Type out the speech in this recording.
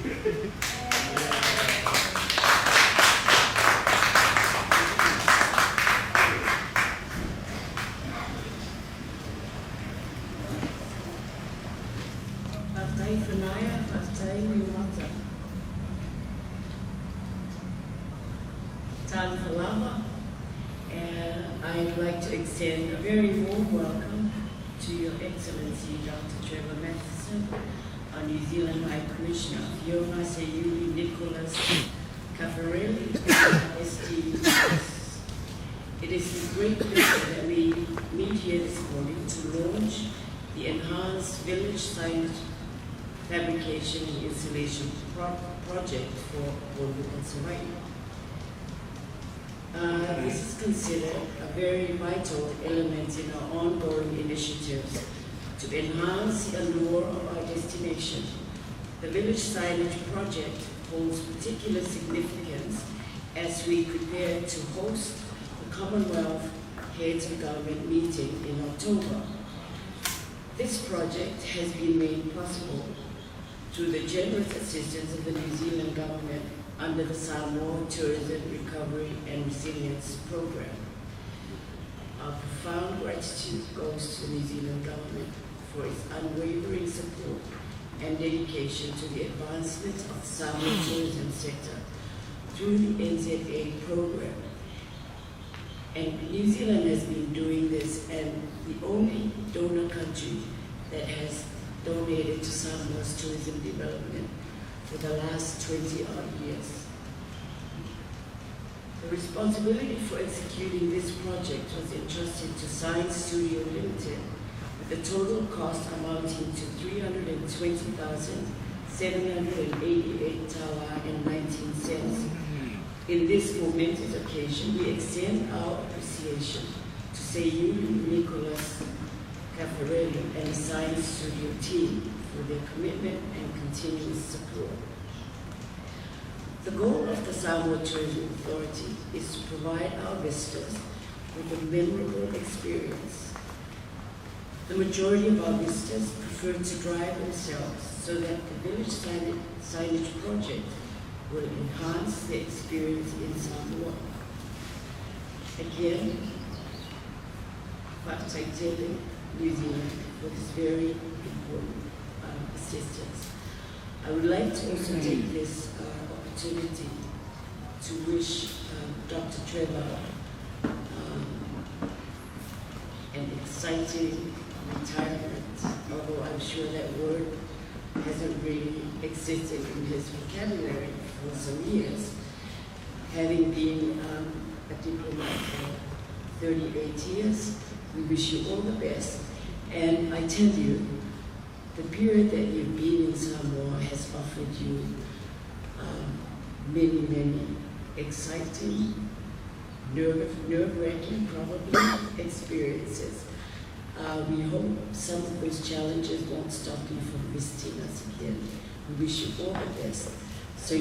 And I'd like to extend a very warm welcome to Your Excellency Dr. Trevor Matheson, our New Zealand High Commissioner, Afioaga Sayuri Nicholas Cafarelli, STS. It is with great pleasure that we meet here this morning to launch the enhanced village site fabrication and installation project for Upolu and Savaii. This is considered a very vital element in our ongoing initiatives to enhance the allure of our destination. The village signage project holds particular significance as we prepare to host the Commonwealth Heads of Government meeting in October. This project has been made possible through the generous assistance of the New Zealand government under the Sāmoa Tourism Recovery and Resilience Program. Our profound gratitude goes to the New Zealand government for its unwavering support and dedication to the advancement of the Sāmoa tourism sector through the NZA program. And New Zealand has been doing this, and the only donor country that has donated to Samoa's tourism development for the last 20-odd years. The responsibility for executing this project was entrusted to Science Studio Limited with a total cost amounting to $320,788 and 19 cents. In this momentous occasion, we extend our appreciation to Sayuri Nicholas Cafarelli and the Science Studio team for their commitment and continuous support. The goal of the Sāmoa Tourism Authority is to provide our visitors with a memorable experience. The majority of our visitors prefer to drive themselves, so that the village signage project will enhance the experience in Sāmoa. Again, tele New Zealand for this very important assistance. I would like to also take this opportunity to wish Dr. Trevor an exciting retirement, although I'm sure that word hasn't really existed in his vocabulary for some years. Having been a diplomat for 38 years, we wish you all the best. And I tell you, the period that you've been in Sāmoa has offered you many, many exciting, nerve-wracking, probably, experiences. We hope some of those challenges won't stop you from visiting us again. We wish you all the best. So